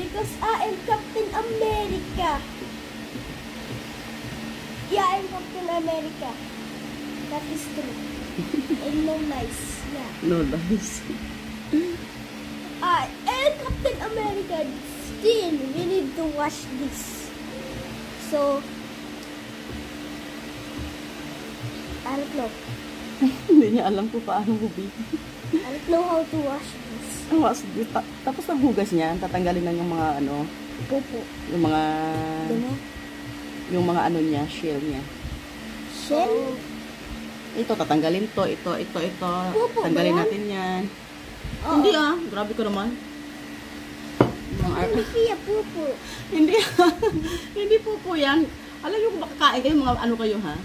Because I am Captain America. Yeah, I'm Captain America. That is true. And no nice. Yeah. No, nice. I am Captain America. Still, we need to wash this. So, I don't know. Hindi niya alam kung paano hubi. I don't know how to wash this. Tapos naghugas niya, tatanggalin na yung mga ano, Pupo. yung mga Diba? yung mga ano niya, shell niya. Shell? Ito, tatanggalin to, ito. Pupo Tanggalin ba yan? natin yan. Oo. Hindi grabe ko naman. Hindi siya pupo. Hindi, hindi pupo yan. Alam niyo kung makakain kayo, mga ano kayo ha?